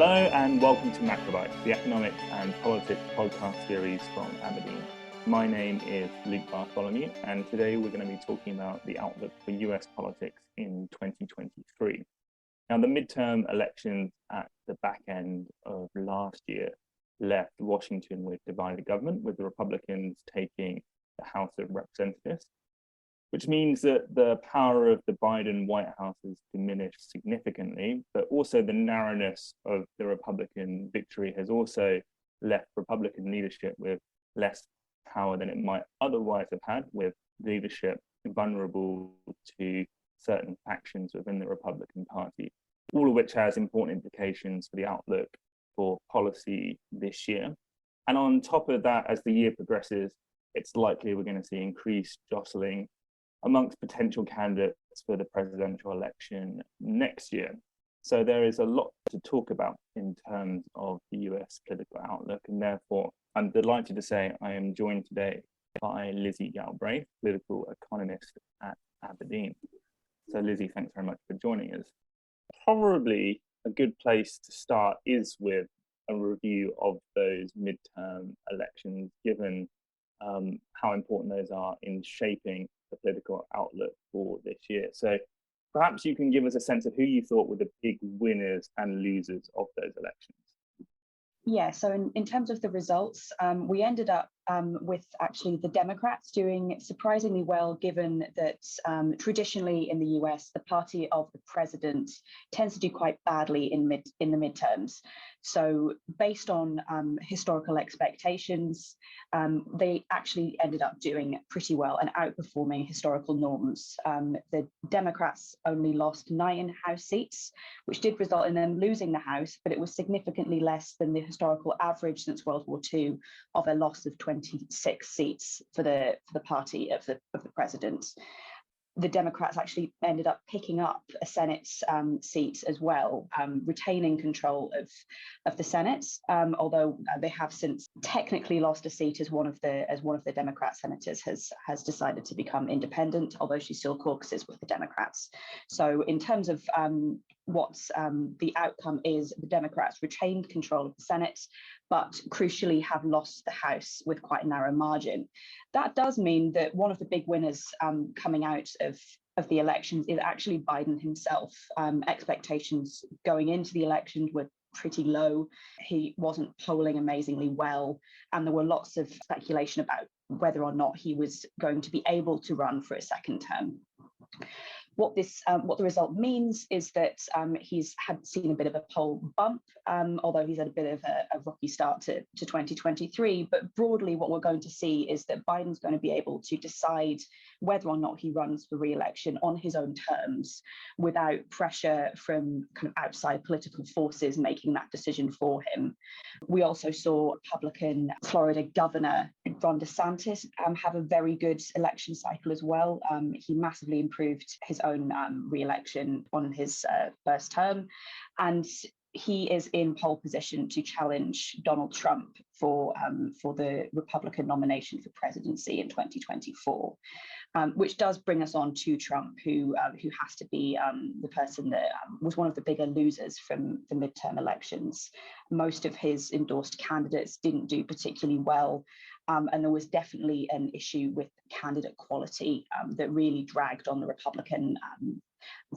Hello and welcome to Macrobytes, the economics and politics podcast series from Aberdeen. My name is Luke Bartholomew, and today we're going to be talking about the outlook for US politics in 2023. Now, the midterm elections at the back end of last year left Washington with divided government, with the Republicans taking the House of Representatives, which means that the power of the Biden White House has diminished significantly, but also the narrowness of the Republican victory has also left Republican leadership with less power than it might otherwise have had, with leadership vulnerable to certain factions within the Republican Party, all of which has important implications for the outlook for policy this year. And on top of that, as the year progresses, it's likely we're going to see increased jostling amongst potential candidates for the presidential election next year. So there is a lot to talk about in terms of the US political outlook, and therefore I'm delighted to say I am joined today by Lizzy Galbraith, political economist at Aberdeen. So Lizzy, thanks very much for joining us. Probably a good place to start is with a review of those midterm elections, given how important those are in shaping the political outlook for this year. So perhaps you can give us a sense of who you thought were the big winners and losers of those elections. Yeah, so in terms of the results, we ended up with actually the Democrats doing surprisingly well, given that traditionally in the US, the party of the president tends to do quite badly in the midterms. So based on historical expectations, they actually ended up doing pretty well and outperforming historical norms. The Democrats only lost 9 House seats, which did result in them losing the House, but it was significantly less than the historical average since World War II of a loss of 26 seats for the party of the president. The Democrats actually ended up picking up a Senate seat as well, retaining control of the Senate, although they have since technically lost a seat as one of the Democrat senators has decided to become independent, although she still caucuses with the Democrats. So in terms of what the outcome is, the Democrats retained control of the Senate, but crucially have lost the House with quite a narrow margin. That does mean that one of the big winners coming out of the elections is actually Biden himself. Expectations going into the election were pretty low. He wasn't polling amazingly well, and there were lots of speculation about whether or not he was going to be able to run for a second term. What the result means is that he's had seen a bit of a poll bump, although he's had a bit of a rocky start to 2023. But broadly, what we're going to see is that Biden's going to be able to decide whether or not he runs for re-election on his own terms, without pressure from kind of outside political forces making that decision for him. We also saw Republican Florida Governor Ron DeSantis have a very good election cycle as well. He massively improved his own re-election on his first term, and he is in pole position to challenge Donald Trump for the Republican nomination for presidency in 2024, which does bring us on to Trump, who has to be the person that was one of the bigger losers from the midterm elections. Most of his endorsed candidates didn't do particularly well, and there was definitely an issue with candidate quality that really dragged on the Republican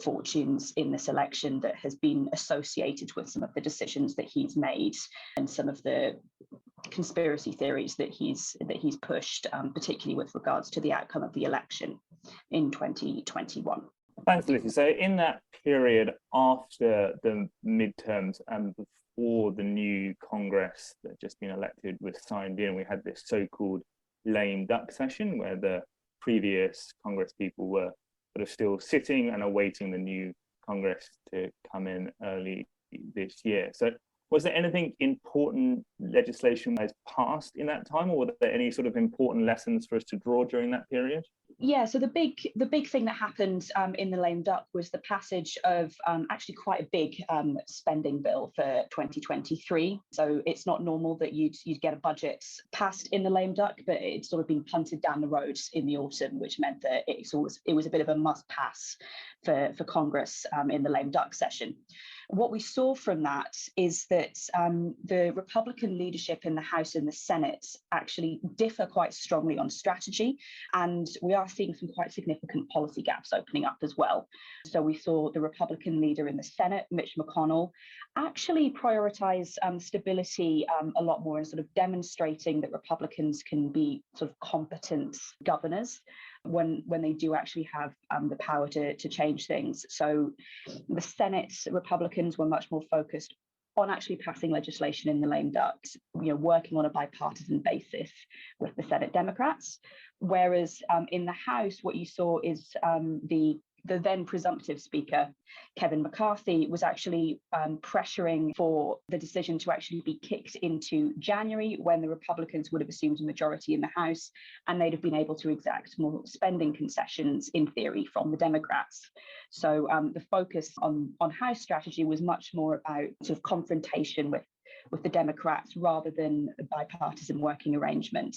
fortunes in this election, that has been associated with some of the decisions that he's made and some of the conspiracy theories that he's pushed, particularly with regards to the outcome of the election in 2021. Thanks, Lizzy. So in that period after the midterms and before the new Congress that had just been elected was signed in, we had this so-called lame duck session where the previous Congress people were sort of still sitting and awaiting the new Congress to come in early this year. So was there anything important legislation was passed in that time, or were there any sort of important lessons for us to draw during that period? Yeah, so the big thing that happened in the lame duck was the passage of actually quite a big spending bill for 2023. So it's not normal that you'd get a budget passed in the lame duck, but it's sort of been punted down the road in the autumn, which meant that it was a bit of a must pass for Congress in the lame duck session. What we saw from that is that the Republican leadership in the House and the Senate actually differ quite strongly on strategy, and we are seeing some quite significant policy gaps opening up as well. So we saw the Republican leader in the Senate, Mitch McConnell, actually prioritize stability a lot more, and sort of demonstrating that Republicans can be sort of competent governors when they do actually have the power to change things. So the Senate Republicans were much more focused on actually passing legislation in the lame duck, working on a bipartisan basis with the Senate Democrats. Whereas in the House, what you saw is the then presumptive speaker, Kevin McCarthy, was actually pressuring for the decision to actually be kicked into January, when the Republicans would have assumed a majority in the House, and they'd have been able to exact more spending concessions in theory from the Democrats. So the focus on House strategy was much more about sort of confrontation with the Democrats rather than a bipartisan working arrangement.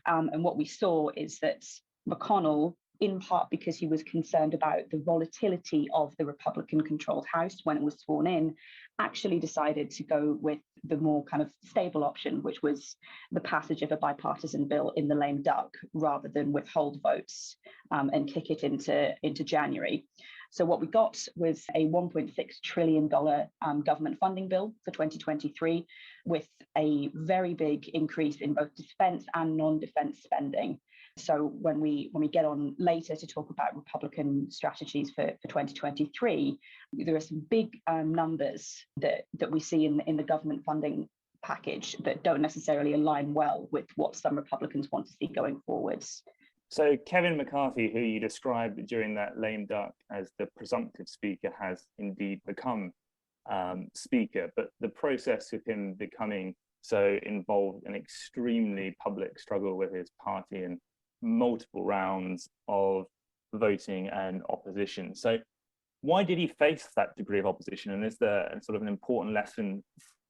And what we saw is that McConnell, in part because he was concerned about the volatility of the Republican-controlled House when it was sworn in, actually decided to go with the more kind of stable option, which was the passage of a bipartisan bill in the lame duck, rather than withhold votes and kick it into January. So what we got was a $1.6 trillion government funding bill for 2023, with a very big increase in both defense and non-defense spending. So when we get on later to talk about Republican strategies for 2023, there are some big numbers that we see in the government funding package that don't necessarily align well with what some Republicans want to see going forwards. So Kevin McCarthy, who you described during that lame duck as the presumptive speaker, has indeed become speaker, but the process of him becoming so involved an extremely public struggle with his party and multiple rounds of voting and opposition. So why did he face that degree of opposition? And is there sort of an important lesson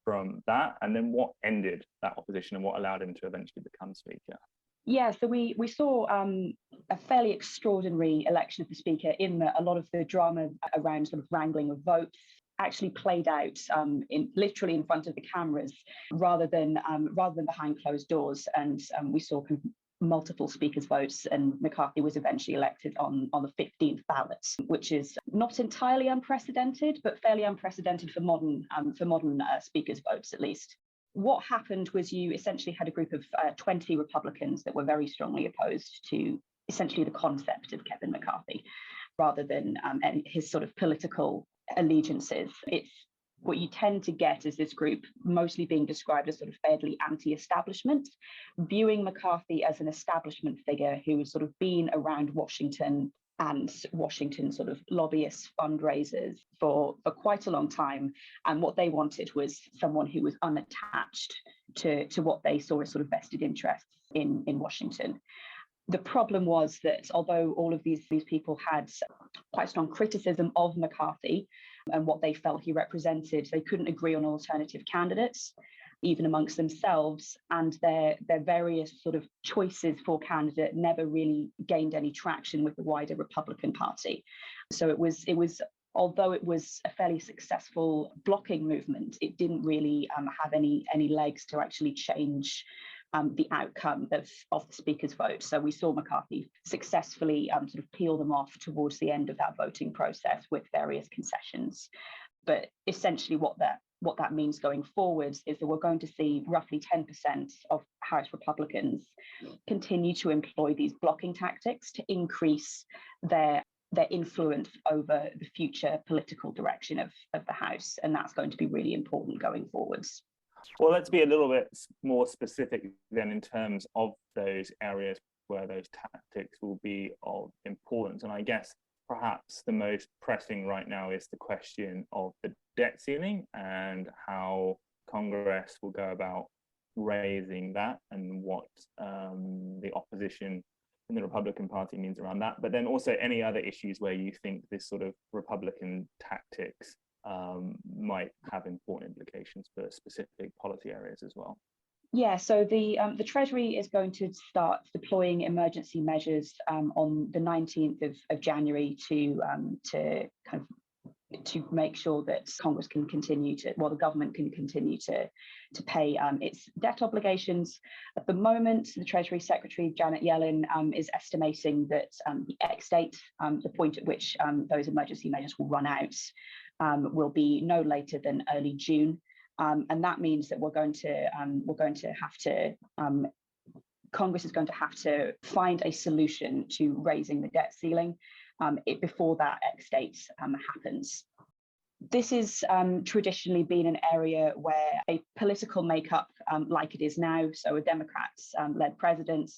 from that? And then what ended that opposition and what allowed him to eventually become speaker? Yeah, so we saw a fairly extraordinary election of the speaker, in that a lot of the drama around sort of wrangling of votes actually played out literally in front of the cameras rather than behind closed doors. And we saw kind of multiple speakers' votes, and McCarthy was eventually elected on the 15th ballot, which is not entirely unprecedented, but fairly unprecedented for modern speakers' votes, at least. What happened was you essentially had a group of 20 Republicans that were very strongly opposed to essentially the concept of Kevin McCarthy, rather than his sort of political allegiances. It's what you tend to get is this group mostly being described as sort of fairly anti-establishment, viewing McCarthy as an establishment figure who has sort of been around Washington and Washington sort of lobbyists, fundraisers for quite a long time. And what they wanted was someone who was unattached to what they saw as sort of vested interests in Washington. The problem was that although all of these people had quite strong criticism of McCarthy and what they felt he represented, they couldn't agree on alternative candidates, even amongst themselves, and their various sort of choices for candidate never really gained any traction with the wider Republican Party. So it was although it was a fairly successful blocking movement, it didn't really have any legs to actually change the outcome of the speaker's vote. So we saw McCarthy successfully sort of peel them off towards the end of that voting process with various concessions. But essentially what that means going forwards is that we're going to see roughly 10% of House Republicans continue to employ these blocking tactics to increase their influence over the future political direction of the House. And that's going to be really important going forwards. Well, let's be a little bit more specific then in terms of those areas where those tactics will be of importance. And I guess perhaps the most pressing right now is the question of the debt ceiling and how Congress will go about raising that and what the opposition in the Republican Party means around that. But then also any other issues where you think this sort of Republican tactics might have important implications for specific policy areas as well. Yeah, so the Treasury is going to start deploying emergency measures on the 19th of January to kind of to make sure that Congress can continue to, well, the government can continue to pay its debt obligations. At the moment, the Treasury Secretary, Janet Yellen, is estimating that the ex-date, the point at which those emergency measures will run out, will be no later than early June. And that means that we're going to have to Congress is going to have to find a solution to raising the debt ceiling before that ex-date happens. This has traditionally been an area where a political makeup like it is now, so a Democrats-led president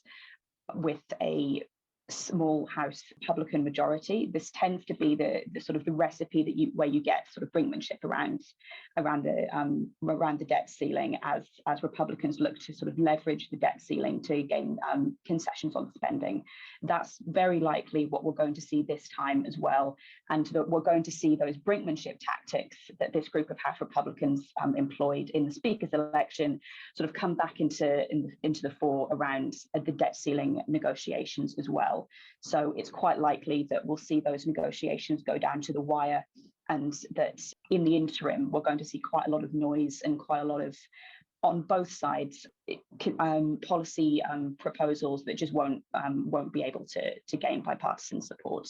with a small House Republican majority, this tends to be the sort of the recipe where you get sort of brinkmanship around the debt ceiling as Republicans look to sort of leverage the debt ceiling to gain concessions on spending. That's very likely what we're going to see this time as well, and that we're going to see those brinkmanship tactics that this group of House Republicans employed in the Speaker's election sort of come back into the fore around the debt ceiling negotiations as well. So it's quite likely that we'll see those negotiations go down to the wire, and that in the interim, we're going to see quite a lot of noise and quite a lot of, on both sides, policy proposals that just won't be able to gain bipartisan support.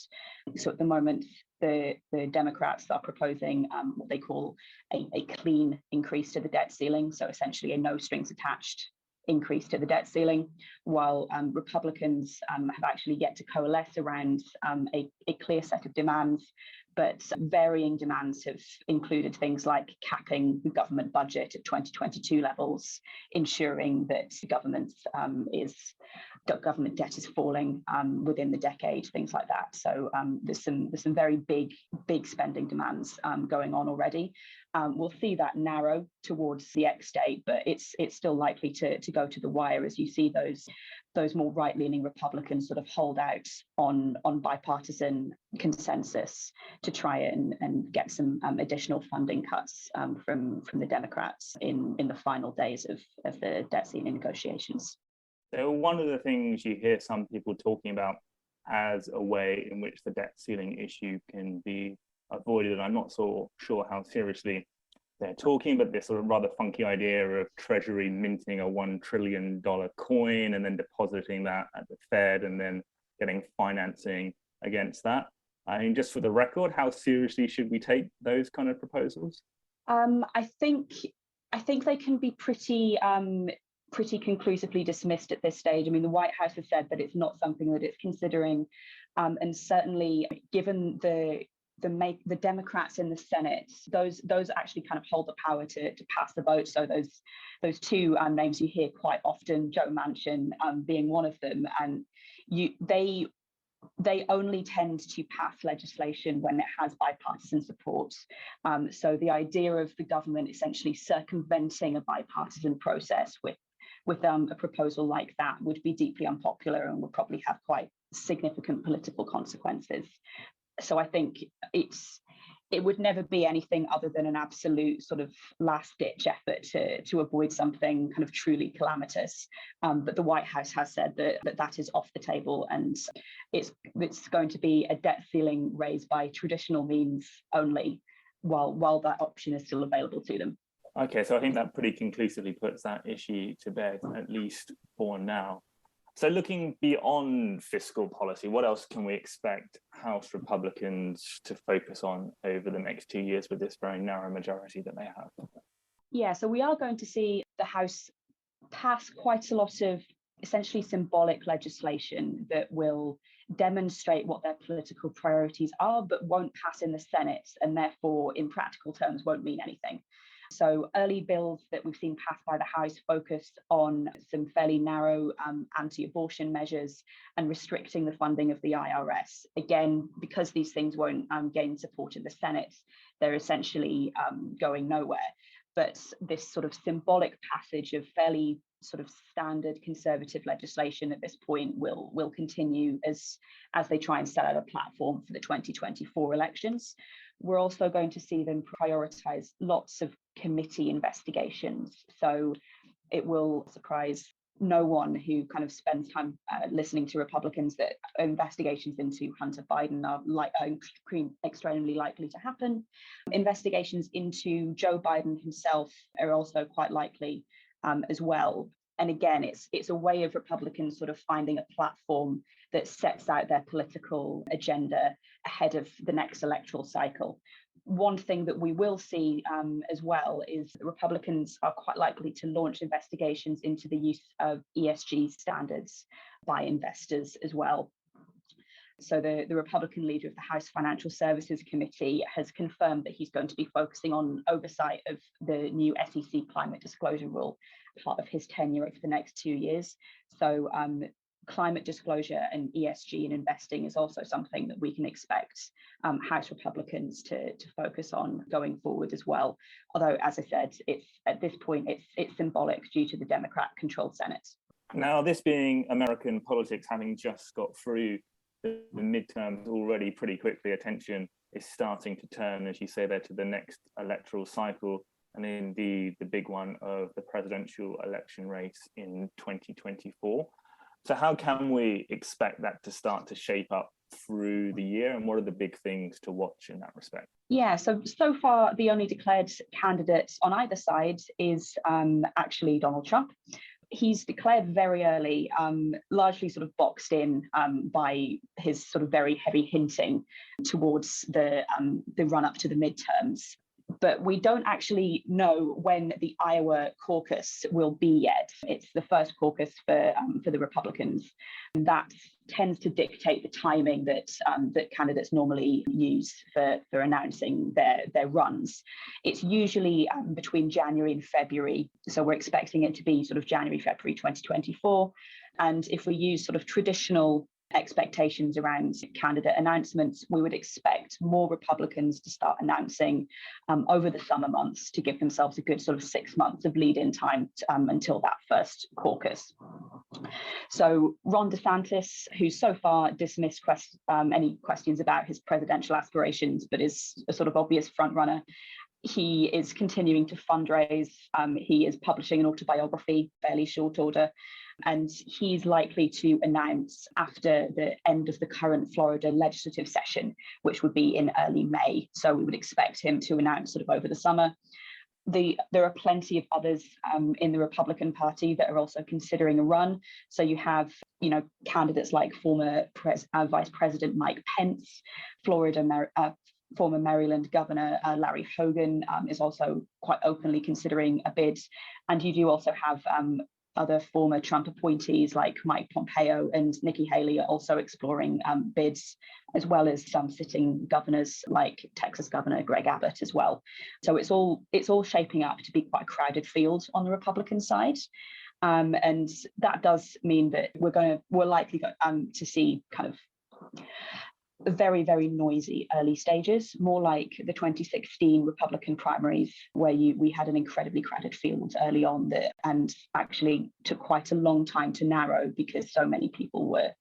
So at the moment, the Democrats are proposing what they call a clean increase to the debt ceiling, so essentially a no strings attached increase to the debt ceiling, while Republicans have actually yet to coalesce around a clear set of demands. But varying demands have included things like capping the government budget at 2022 levels, ensuring that government debt is falling within the decade, things like that. So there's some very big spending demands going on already. We'll see that narrow towards the ex-date, but it's still likely to go to the wire as you see those more right-leaning Republicans sort of hold out on bipartisan consensus to try and get some additional funding cuts from the Democrats in the final days of the debt ceiling negotiations. So one of the things you hear some people talking about as a way in which the debt ceiling issue can be avoided, and I'm not so sure how seriously they're talking, but this sort of rather funky idea of Treasury minting a $1 trillion coin and then depositing that at the Fed and then getting financing against that. I mean, just for the record, how seriously should we take those kind of proposals? I think they can be pretty conclusively dismissed at this stage. I mean, the White House has said that it's not something that it's considering, and certainly given the Democrats in the Senate, those actually kind of hold the power to pass the vote. So those two names you hear quite often, Joe Manchin being one of them, and they only tend to pass legislation when it has bipartisan support. So the idea of the government essentially circumventing a bipartisan process with a proposal like that would be deeply unpopular and would probably have quite significant political consequences. So I think it would never be anything other than an absolute sort of last-ditch effort to avoid something kind of truly calamitous. But the White House has said that is off the table, and it's going to be a debt ceiling raised by traditional means only, while that option is still available to them. Okay, so I think that pretty conclusively puts that issue to bed, at least for now. So looking beyond fiscal policy, what else can we expect House Republicans to focus on over the next 2 years with this very narrow majority that they have? Yeah, so we are going to see the House pass quite a lot of essentially symbolic legislation that will demonstrate what their political priorities are, but won't pass in the Senate, and therefore in practical terms won't mean anything. So early bills that we've seen passed by the House focused on some fairly narrow anti-abortion measures and restricting the funding of the IRS. Again, because these things won't gain support in the Senate, they're essentially going nowhere. But this sort of symbolic passage of fairly sort of standard conservative legislation at this point will continue as they try and set out a platform for the 2024 elections. We're also going to see them prioritize lots of committee investigations. So it will surprise no one who kind of spends time listening to Republicans that investigations into Hunter Biden are extremely likely to happen. Investigations into Joe Biden himself are also quite likely as well. And again, it's a way of Republicans sort of finding a platform that sets out their political agenda ahead of the next electoral cycle. One thing that we will see as well is that Republicans are quite likely to launch investigations into the use of ESG standards by investors as well. So the Republican leader of the House Financial Services Committee has confirmed that he's going to be focusing on oversight of the new SEC climate disclosure rule, part of his tenure over the next 2 years. So climate disclosure and ESG in investing is also something that we can expect House Republicans to focus on going forward as well. Although, as I said, it's at this point, it's symbolic due to the Democrat-controlled Senate. Now, this being American politics, having just got through the midterms already pretty quickly, attention is starting to turn, as you say there, to the next electoral cycle, and indeed the big one of the presidential election race in 2024. So how can we expect that to start to shape up through the year, and what are the big things to watch in that respect? Yeah, so far the only declared candidate on either side is actually Donald Trump. He's declared very early, largely sort of boxed in by his sort of very heavy hinting towards the run up to the midterms. But we don't actually know when the Iowa caucus will be yet. It's the first caucus for the Republicans. And that tends to dictate the timing that candidates normally use for announcing their runs. It's usually between January and February. So we're expecting it to be sort of January, February 2024. And if we use sort of traditional expectations around candidate announcements, we would expect more Republicans to start announcing over the summer months to give themselves a good sort of 6 months of lead-in time until that first caucus. So Ron DeSantis, who's so far dismissed any questions about his presidential aspirations, but is a sort of obvious frontrunner, he is continuing to fundraise. He is publishing an autobiography, fairly short order, and he's likely to announce after the end of the current Florida legislative session, which would be in early May. So we would expect him to announce sort of over the summer. There are plenty of others in the Republican Party that are also considering a run. So you have, candidates like former Vice President Mike Pence, former Maryland Governor Larry Hogan is also quite openly considering a bid. And you do also have other former Trump appointees like Mike Pompeo and Nikki Haley are also exploring bids, as well as some sitting governors like Texas Governor Greg Abbott as well. So it's all shaping up to be quite a crowded field on the Republican side. And that does mean that we're likely to see kind of very, very noisy early stages, more like the 2016 Republican primaries, where we had an incredibly crowded field early on and actually took quite a long time to narrow because so many people were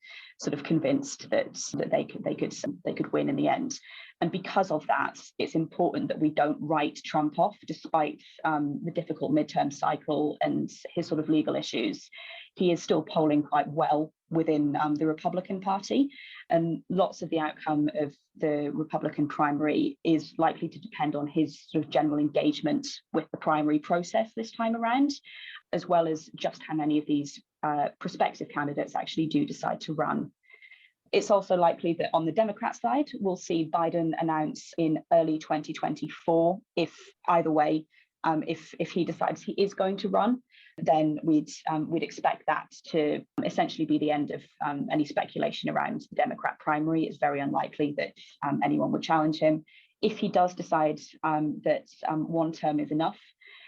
sort of convinced that they could win in the end. And because of that, it's important that we don't write Trump off, despite the difficult midterm cycle and his sort of legal issues. He is still polling quite well within the Republican Party, and lots of the outcome of the Republican primary is likely to depend on his sort of general engagement with the primary process this time around, as well as just how many of these prospective candidates actually do decide to run. It's also likely that on the Democrat side, we'll see Biden announce in early 2024, if either way, if he decides he is going to run, then we'd expect that to essentially be the end of any speculation around the Democrat primary. It's very unlikely that anyone would challenge him. If he does decide that one term is enough,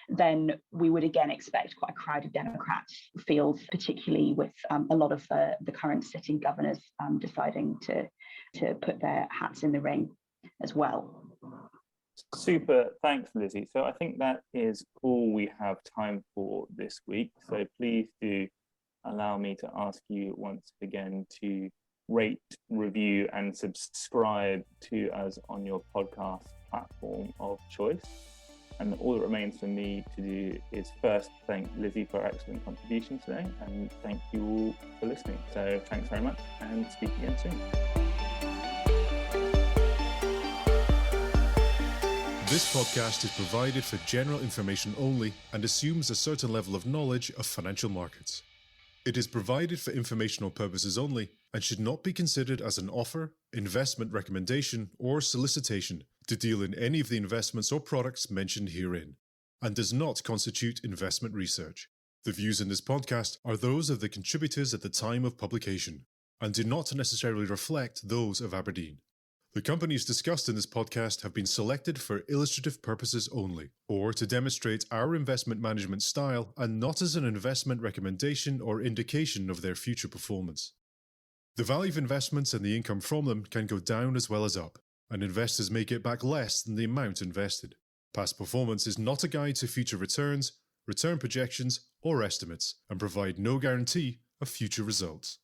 then we would again expect quite a crowded Democrat field, particularly with a lot of the current sitting governors deciding to put their hats in the ring as well. Super, thanks, Lizzy. So I think that is all we have time for this week. So please do allow me to ask you once again to rate, review, and subscribe to us on your podcast platform of choice. And all that remains for me to do is first thank Lizzy for her excellent contribution today, and thank you all for listening. So thanks very much, and speak again soon. This podcast is provided for general information only and assumes a certain level of knowledge of financial markets. It is provided for informational purposes only and should not be considered as an offer, investment recommendation, or solicitation to deal in any of the investments or products mentioned herein, and does not constitute investment research. The views in this podcast are those of the contributors at the time of publication and do not necessarily reflect those of Aberdeen. The companies discussed in this podcast have been selected for illustrative purposes only, or to demonstrate our investment management style and not as an investment recommendation or indication of their future performance. The value of investments and the income from them can go down as well as up, and investors may get back less than the amount invested. Past performance is not a guide to future returns, return projections, or estimates, and provide no guarantee of future results.